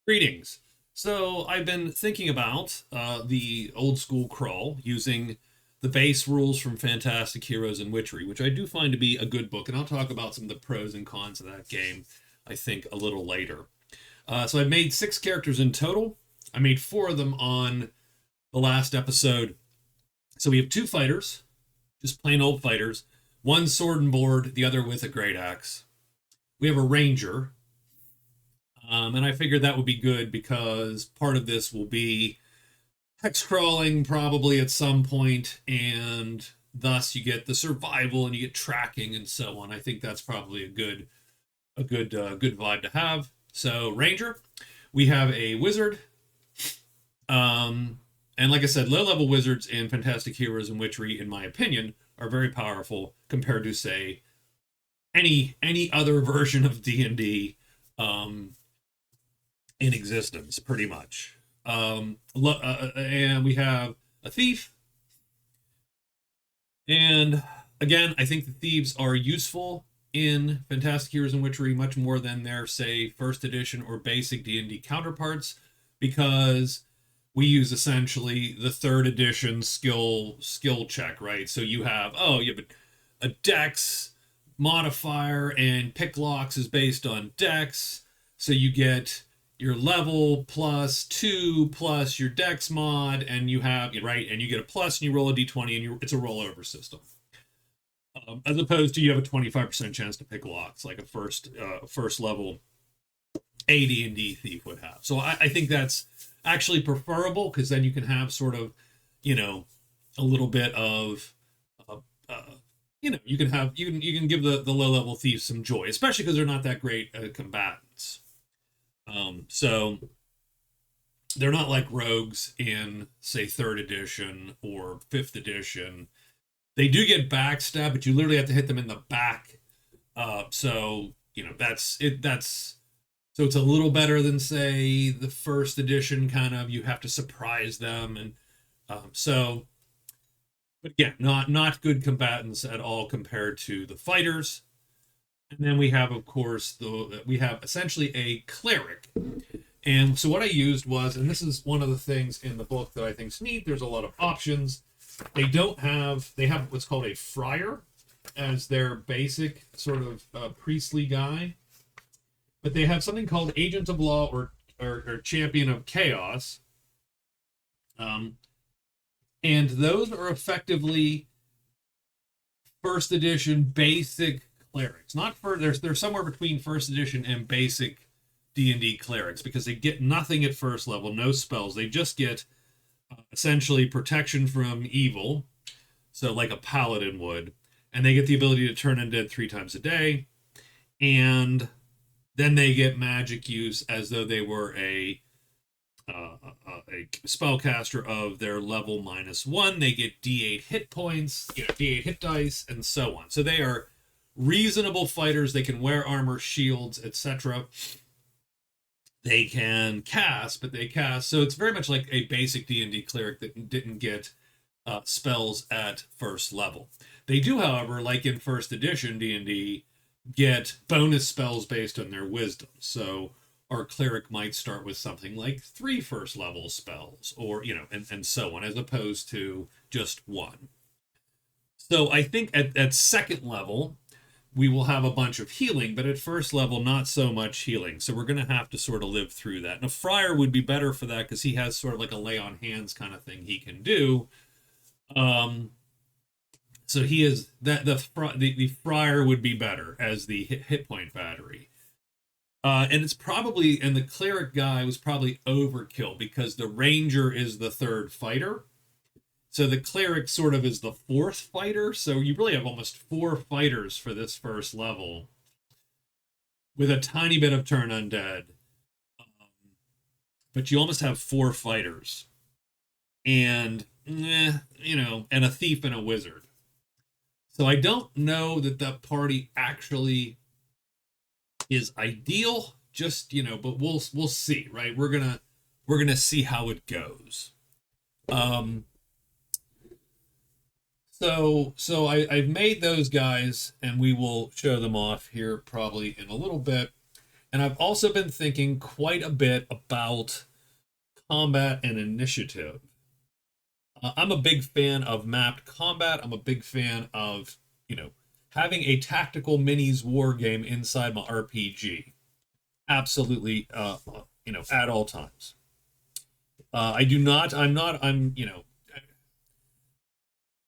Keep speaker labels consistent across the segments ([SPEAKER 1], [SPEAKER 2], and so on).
[SPEAKER 1] Greetings. So I've been thinking about the old school crawl using the base rules from Fantastic Heroes and Witchery, which I do find to be a good book, and I'll talk about some of the pros and cons of that game, I think, a little later. So I've made 6 characters in total. I made 4 of them on the last episode. So we have 2 fighters, just plain old fighters, one sword and board, the other with a great axe. We have a ranger, and I figured that would be good because part of this will be hex crawling probably at some point, and thus you get the survival and you get tracking and so on. I think that's probably a good vibe to have. So Ranger, we have a wizard, and like I said, low level wizards in Fantastic Heroes and Witchery, in my opinion, are very powerful compared to say any other version of D&D in existence, pretty much. And we have a thief. And again, I think the thieves are useful in Fantastic Heroes and Witchery much more than their, say, first edition or basic D&D counterparts, because we use essentially the third edition skill check, right? So you have a dex modifier, and pick locks is based on dex, so you get your level plus 2 plus your dex mod, and you have right, and you get a plus, and you roll a d20, and it's a rollover system. As opposed to you have a 25% chance to pick locks like a first level AD&D thief would have. So I think that's actually preferable, because then you can have sort of, a little bit of you can have you can give the low level thieves some joy, especially because they're not that great combatants. So they're not like rogues in, say, third edition or fifth edition. They do get backstab, but you literally have to hit them in the back. So that's it. So it's a little better than, say, the first edition kind of. You have to surprise them, and so. But again, not good combatants at all compared to the fighters. And then we have, of course, we have essentially a cleric. And so what I used was, and this is one of the things in the book that I think is neat, there's a lot of options. They have what's called a friar as their basic sort of priestly guy. But they have something called agent of law or champion of chaos. And those are effectively first edition basic clerics. Not for they're somewhere between first edition and basic D&D clerics, because they get nothing at first level, no spells. They just get essentially protection from evil, so like a paladin would, and they get the ability to turn undead 3 times a day, and then they get magic use as though they were a spellcaster of their level -1. They get D8 hit points, D8 hit dice, and so on. So they are reasonable fighters. They can wear armor, shields, etc. They can cast, but they cast. So it's very much like a basic D&D cleric that didn't get spells at first level. They do, however, like in first edition D&D, get bonus spells based on their wisdom. So our cleric might start with something like 3 first level spells, or and so on, as opposed to just 1. So I think at second level we will have a bunch of healing, but at first level not so much healing. So we're going to have to sort of live through that. And a friar would be better for that, because he has sort of like a lay on hands kind of thing he can do. So he is that the friar would be better as the hit point battery. And the cleric guy was probably overkill, because the ranger is the third fighter. So the cleric sort of is the 4th fighter. So you really have almost 4 fighters for this first level, with a tiny bit of turn undead. But you almost have 4 fighters, and and a thief and a wizard. So I don't know that party actually is ideal, just but we'll see, right? We're gonna see how it goes. So I've made those guys, and we will show them off here probably in a little bit. And I've also been thinking quite a bit about combat and initiative. I'm a big fan of mapped combat. I'm a big fan of, you know, having a tactical minis war game inside my RPG. Absolutely, at all times. I do not, I'm not, I'm, you know,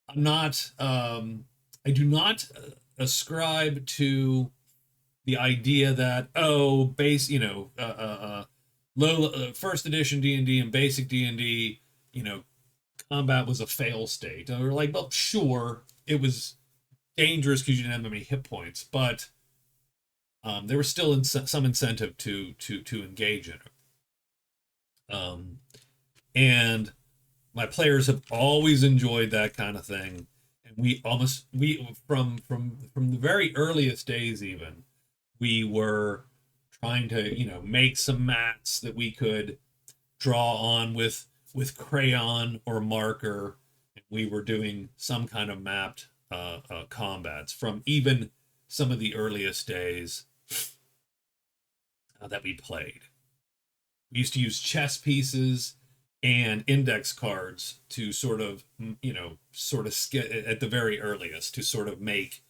[SPEAKER 1] I'm not, I do not ascribe to the idea that, oh, base, low first edition D&D and basic D&D, you know, combat was a fail state. And we're like, well, sure, it was dangerous because you didn't have that many hit points, but there was still some incentive to engage in it. And my players have always enjoyed that kind of thing, and we from the very earliest days even we were trying to make some mats that we could draw on with crayon or marker. And we were doing some kind of mapped combats from even some of the earliest days that we played. We used to use chess pieces and index cards to sort of at the very earliest to sort of make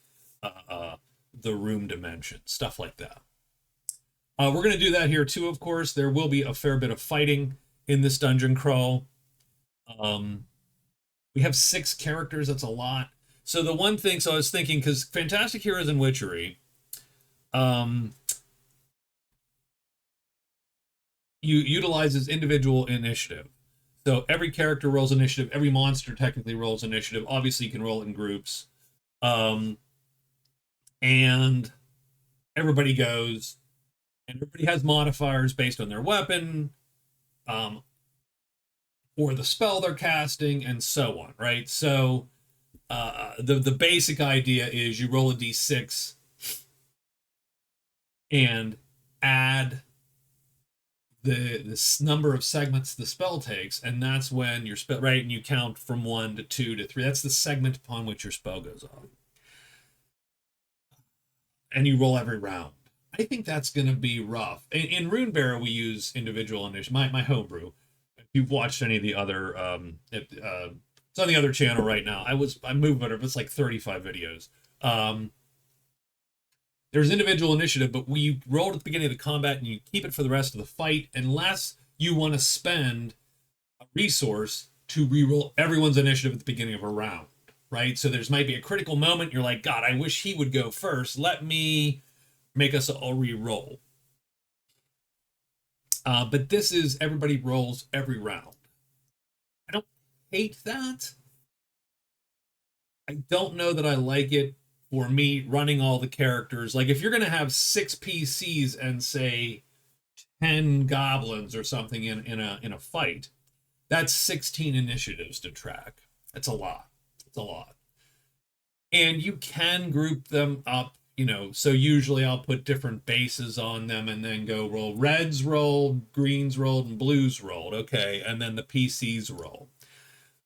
[SPEAKER 1] the room dimension, stuff like that. We're going to do that here too, of course. There will be a fair bit of fighting in this dungeon crawl. We have 6 characters. That's a lot. So the one thing, so I was thinking, because Fantastic Heroes and Witchery, utilizes individual initiative. So every character rolls initiative. Every monster technically rolls initiative. Obviously, you can roll it in groups. And everybody goes, and everybody has modifiers based on their weapon, or the spell they're casting, and so on, right? So the basic idea is you roll a d6 and add the number of segments the spell takes, and that's when your spell, right? And you count from 1 to 2 to 3. That's the segment upon which your spell goes off. And you roll every round. I think that's going to be rough. In Runebearer, we use individual initiative. My homebrew. If you've watched any of the other, it's on the other channel right now. I'm moving it. It's like 35 videos. There's individual initiative, but we roll at the beginning of the combat and you keep it for the rest of the fight, unless you want to spend a resource to reroll everyone's initiative at the beginning of a round, right? So there's might be a critical moment. You're like, God, I wish he would go first. Let me make us all re-roll. But this is everybody rolls every round. I don't hate that. I don't know that I like it for me running all the characters. Like if you're going to have 6 PCs and say 10 goblins or something in a fight, that's 16 initiatives to track. That's a lot. It's a lot. And you can group them up, so usually I'll put different bases on them and then go roll. Reds rolled, greens rolled, and blues rolled. Okay. And then the PCs roll.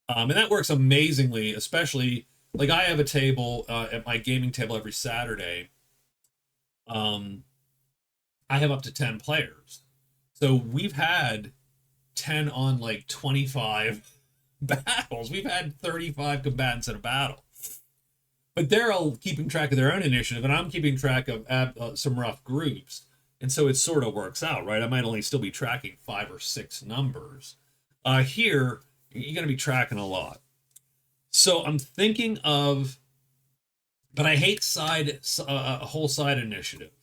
[SPEAKER 1] And that works amazingly, especially like I have a table at my gaming table every Saturday. I have up to 10 players. So we've had 10 on like 25 battles. We've had 35 combatants in a battle. But they're all keeping track of their own initiative, and I'm keeping track of some rough groups. And so it sort of works out, right? I might only still be tracking 5 or 6 numbers. Here, you're going to be tracking a lot. So I'm thinking of, but I hate a whole side initiative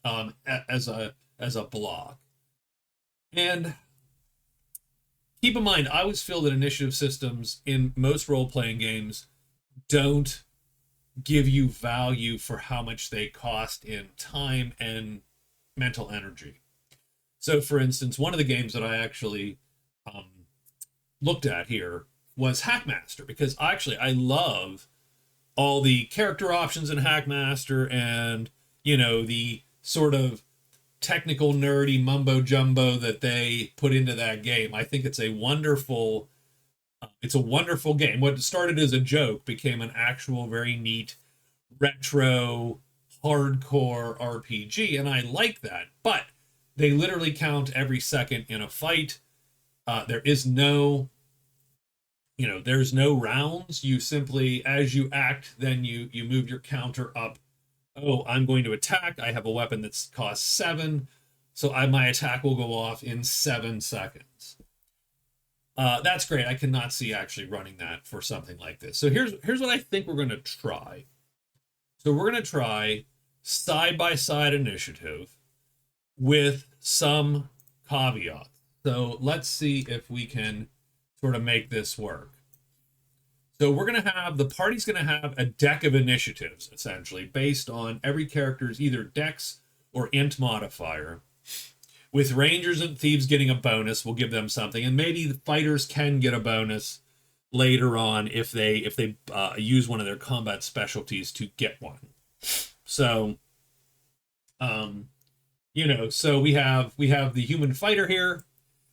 [SPEAKER 1] as a block. And keep in mind, I always feel that initiative systems in most role-playing games don't give you value for how much they cost in time and mental energy. So, for instance, one of the games that I actually looked at here was Hackmaster, because I love all the character options in Hackmaster and, the sort of technical nerdy mumbo jumbo that they put into that game. I think it's a wonderful game. What started as a joke became an actual very neat retro hardcore RPG, and I like that. But They literally count every second in a fight. There is no, there's no rounds. You simply, as you act, then you move your counter up. Oh, I'm going to attack. I have a weapon that's cost 7, so my attack will go off in 7 seconds. That's great. I cannot see actually running that for something like this. So here's what I think we're going to try. So we're going to try side-by-side initiative with some caveats. So let's see if we can sort of make this work. So we're going to have, the party's going to have a deck of initiatives, essentially, based on every character's either dex or int modifier. With rangers and thieves getting a bonus, we'll give them something. And maybe the fighters can get a bonus later on if they use one of their combat specialties to get one. So, so we have the human fighter here,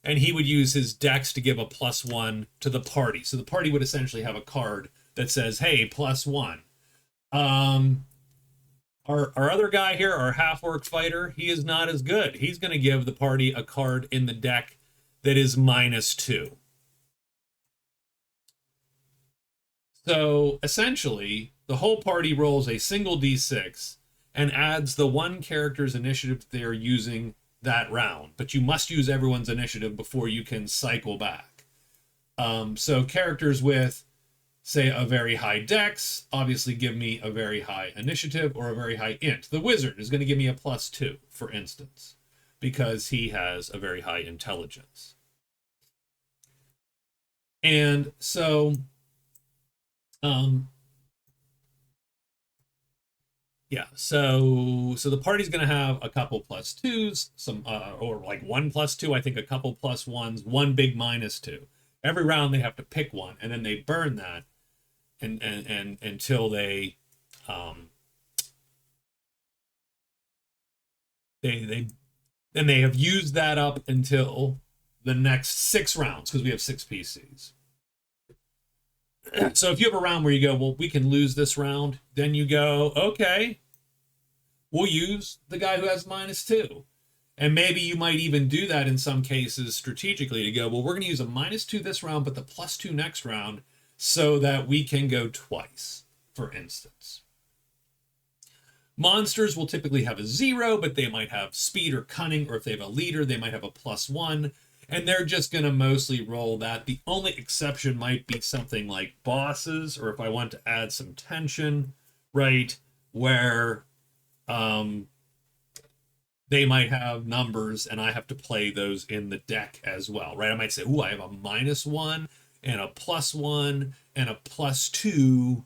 [SPEAKER 1] and he would use his dex to give a +1 to the party. So the party would essentially have a card that says, hey, +1. Our other guy here, our half-orc fighter, he is not as good. He's going to give the party a card in the deck that is -2. So essentially, the whole party rolls a single d6 and adds the one character's initiative they are using that round. But you must use everyone's initiative before you can cycle back. So characters with, say, a very high dex obviously give me a very high initiative or a very high int. The wizard is going to give me a +2, for instance, because he has a very high intelligence. And so, so the party's going to have a couple +2s, some or like 1 +2, I think a couple +1s, one big -2. Every round they have to pick one, and then they burn that, and until they have used that up until the next 6 rounds, because we have 6 PCs. So if you have a round where you go, well, we can lose this round, then you go, okay, we'll use the guy who has -2. And maybe you might even do that in some cases strategically to go, well, we're going to use a -2 this round, but the +2 next round, so that we can go twice, for instance. Monsters will typically have a 0, but they might have speed or cunning, or if they have a leader, they might have a +1, and they're just going to mostly roll that. The only exception might be something like bosses, or if I want to add some tension, right, where they might have numbers, and I have to play those in the deck as well, right? I might say, ooh, I have a -1 and a +1 and a +2,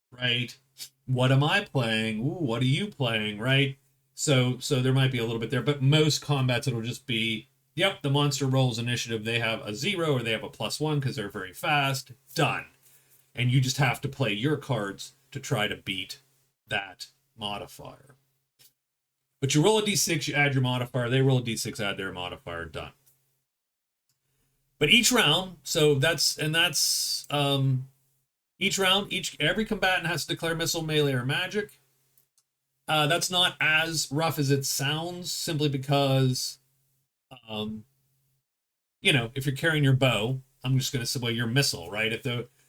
[SPEAKER 1] right? What am I playing? Ooh, what are you playing, right? So there might be a little bit there, but most combats it'll just be, yep, the monster rolls initiative, they have a 0 or they have a +1 because they're very fast, done. And you just have to play your cards to try to beat that modifier. But you roll a d6, you add your modifier, they roll a d6, add their modifier, done. But each round, each round, every combatant has to declare missile, melee, or magic. That's not as rough as it sounds, simply because, if you're carrying your bow, I'm just going to say, well, you're missile, right? If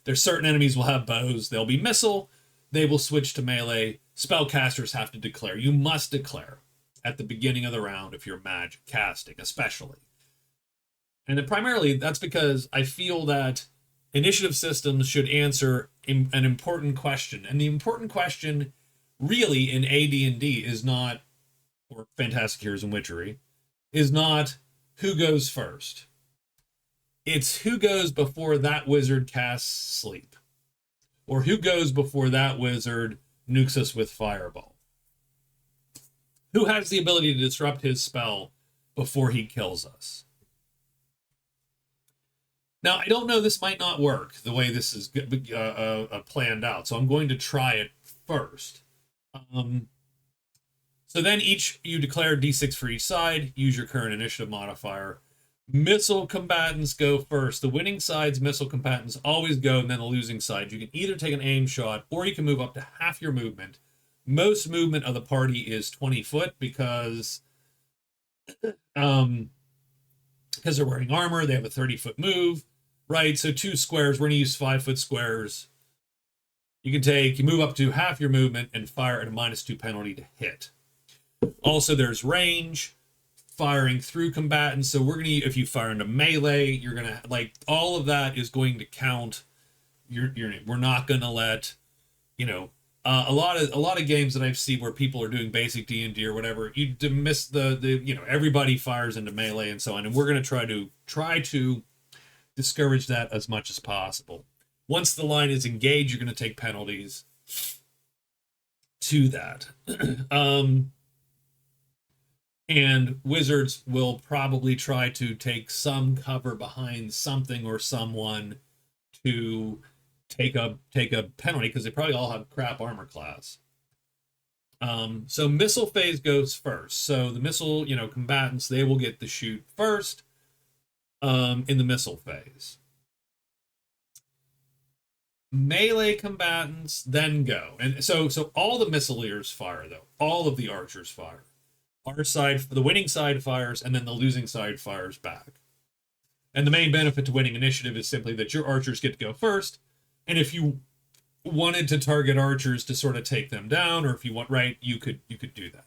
[SPEAKER 1] there's certain enemies will have bows, they'll be missile, they will switch to melee. Spellcasters have to declare. You must declare at the beginning of the round if you're magic casting, especially. And then primarily, that's because I feel that initiative systems should answer an important question. And the important question, really, in AD&D is not, or Fantastic Heroes and Witchery, is not who goes first. It's who goes before that wizard casts sleep. Or who goes before that wizard nukes us with fireball. Who has the ability to disrupt his spell before he kills us? Now, I don't know, this might not work the way this is planned out, so I'm going to try it first. So then you declare d6 for each side, use your current initiative modifier. Missile combatants go first. The winning side's missile combatants always go, and then the losing side. You can either take an aim shot, or you can move up to half your movement. Most movement of the party is 20 foot, because Because they're wearing armor, they have a 30-foot move, right? So 2 squares, we're going to use 5-foot squares. You move up to half your movement and fire at a -2 penalty to hit. Also, there's range, firing through combatants. So we're going to, if you fire into melee, you're going to, like, all of that is going to count. We're not going to let, a lot of games that I've seen where people are doing basic D&D or whatever, you miss the everybody fires into melee and so on, and we're going to try to discourage that as much as possible. Once the line is engaged, you're going to take penalties to that. And wizards will probably try to take some cover behind something or someone to take a penalty, because they probably all have crap armor class. So missile phase goes first. So the missile, combatants, they will get the shoot first in the missile phase. Melee combatants then go. And so all the missileers fire, though. All of the archers fire. Our side, the winning side fires, and then the losing side fires back. And the main benefit to winning initiative is simply that your archers get to go first. And if you wanted to target archers to sort of take them down, or if you want, right, you could do that.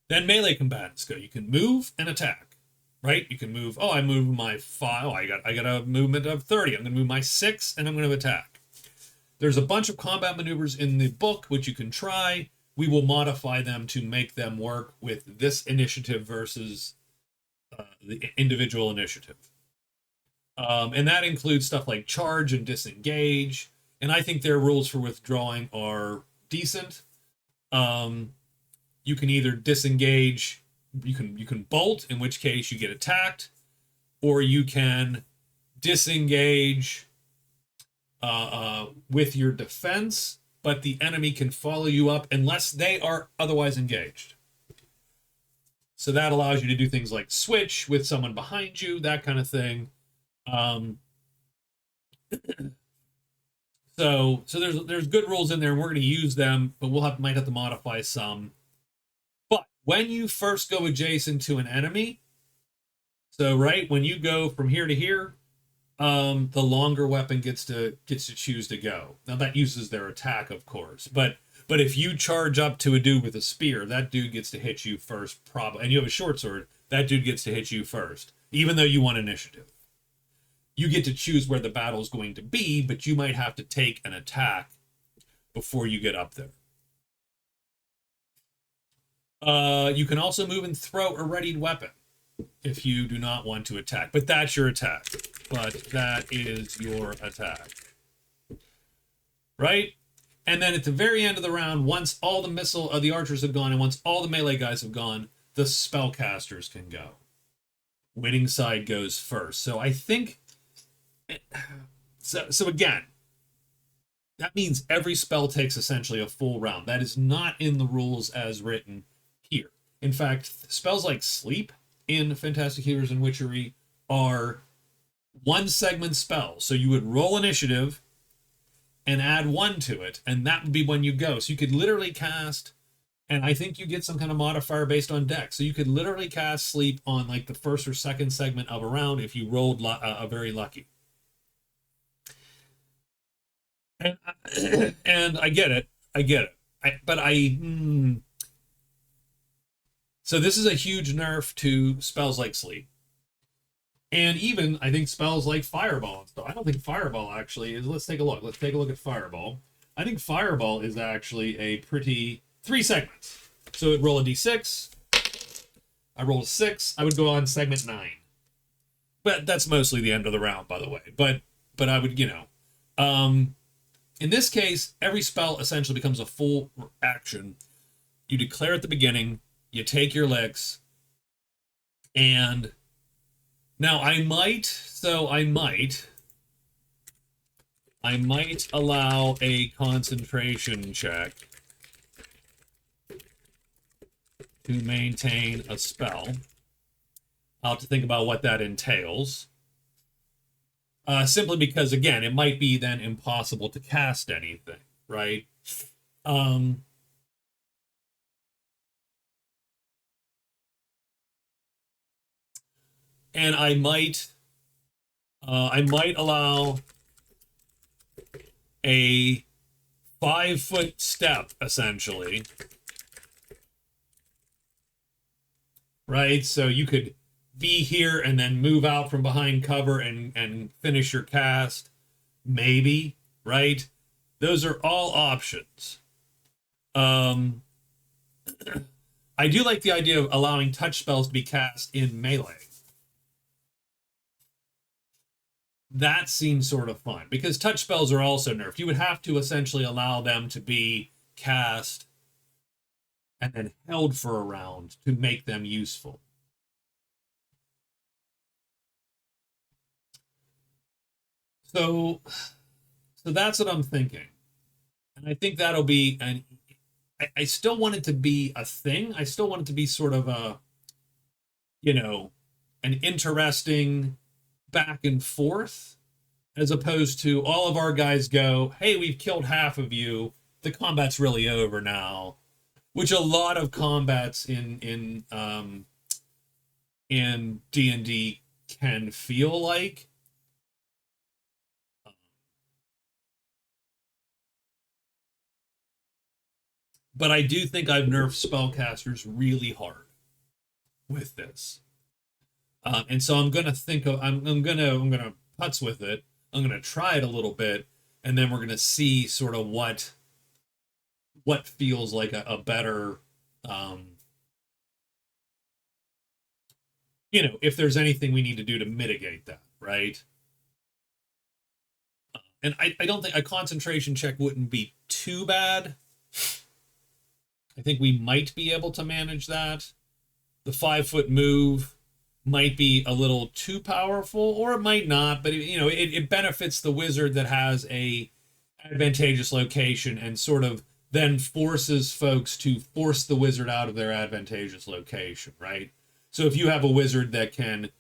[SPEAKER 1] Then melee combatants go. You can move and attack, right? You can move. Oh, I move my 5. I got a movement of 30. I'm going to move my 6, and I'm going to attack. There's a bunch of combat maneuvers in the book which you can try. We will modify them to make them work with this initiative versus the individual initiative. And that includes stuff like charge and disengage. And I think their rules for withdrawing are decent. You can either disengage, you can bolt, in which case you get attacked, or you can disengage with your defense, but the enemy can follow you up unless they are otherwise engaged. So that allows you to do things like switch with someone behind you, that kind of thing. So there's good rules in there, and we're going to use them, but might have to modify some. But when you first go adjacent to an enemy, so right when you go from here to here, the longer weapon gets to choose to go. Now that uses their attack, of course, but if you charge up to a dude with a spear, that dude gets to hit you first, probably, and you have a short sword, that dude gets to hit you first, even though you want initiative. You get to choose where the battle is going to be, but you might have to take an attack before you get up there. You can also move and throw a readied weapon if you do not want to attack, but that's your attack. But that is your attack. Right? And then at the very end of the round, once all the archers have gone, and once all the melee guys have gone, the spellcasters can go. Winning side goes first. So I think... So again, that means every spell takes essentially a full round. That is not in the rules as written here. In fact, spells like sleep in Fantastic Heroes and Witchery are 1-segment spells. So you would roll initiative and add 1 to it, and that would be when you go. So you could literally cast, and I think you get some kind of modifier based on deck. So you could literally cast sleep on like the first or second segment of a round if you rolled a very lucky. And I get it. So this is a huge nerf to spells like sleep. And even, I think, spells like Fireball and stuff. I don't think Fireball actually is. Let's take a look. Let's take a look at Fireball. I think Fireball is actually a pretty... 3 segments. So it'd roll a d6. I roll a 6. I would go on segment 9. But that's mostly the end of the round, by the way. But I would, in this case, every spell essentially becomes a full action. You declare at the beginning, you take your licks, and now I might allow a concentration check to maintain a spell. I'll have to think about what that entails. Simply because, again, it might be then impossible to cast anything, right? And I might allow a 5-foot step, essentially. Right? So you could be here and then move out from behind cover and finish your cast. Maybe, right? Those are all options. I do like the idea of allowing touch spells to be cast in melee. That seems sort of fun because touch spells are also nerfed. You would have to essentially allow them to be cast and then held for a round to make them useful. So that's what I'm thinking. And I think that'll be I still want it to be a thing. I still want it to be sort of a, an interesting back and forth, as opposed to all of our guys go, hey, we've killed half of you. The combat's really over now, which a lot of combats in D&D can feel like. But I do think I've nerfed spellcasters really hard with this. And so I'm gonna think of I'm gonna putz with it. I'm gonna try it a little bit, and then we're gonna see sort of what feels like a better if there's anything we need to do to mitigate that, right? And I don't think a concentration check wouldn't be too bad. I think we might be able to manage that. The 5-foot move might be a little too powerful, or it might not, but it benefits the wizard that has a advantageous location and sort of then forces folks to force the wizard out of their advantageous location, right? So if you have a wizard that can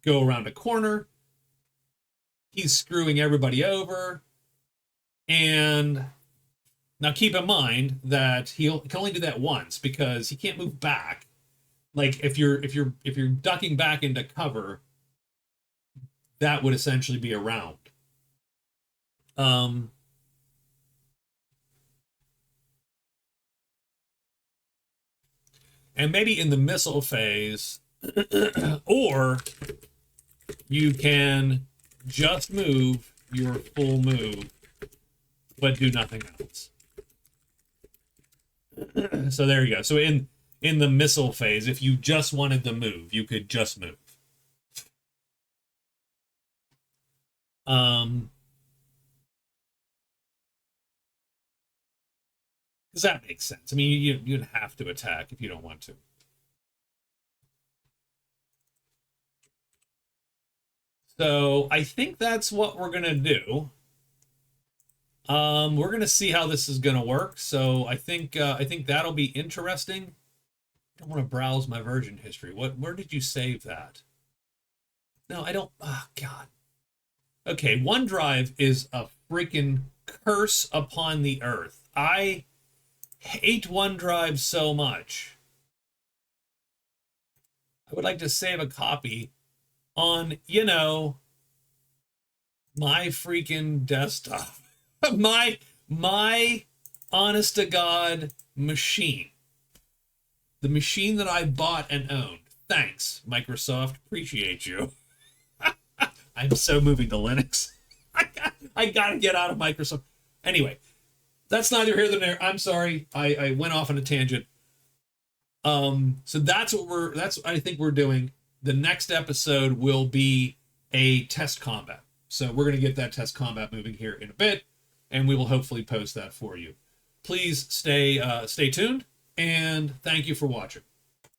[SPEAKER 1] go around a corner, he's screwing everybody over, and now keep in mind that he can only do that once because he can't move back. Like if you're ducking back into cover, that would essentially be a round. And maybe in the missile phase, or you can just move your full move, but do nothing else. So there you go. So in the missile phase, if you just wanted to move, you could just move. Because that makes sense. I mean, you'd have to attack if you don't want to. So I think that's what we're gonna do. We're gonna see how this is gonna work. So I think that'll be interesting. I don't want to browse my version history. Where did you save that? No, I don't. Oh God. Okay, OneDrive is a freaking curse upon the earth. I hate OneDrive so much. I would like to save a copy on, my freaking desktop. my honest to God machine. The machine that I bought and owned. Thanks, Microsoft. Appreciate you. I'm so moving to Linux. I gotta get out of Microsoft. Anyway, that's neither here nor there. I'm sorry. I went off on a tangent. So that's what I think we're doing. The next episode will be a test combat. So we're going to get that test combat moving here in a bit, and we will hopefully post that for you. Please stay tuned, and thank you for watching.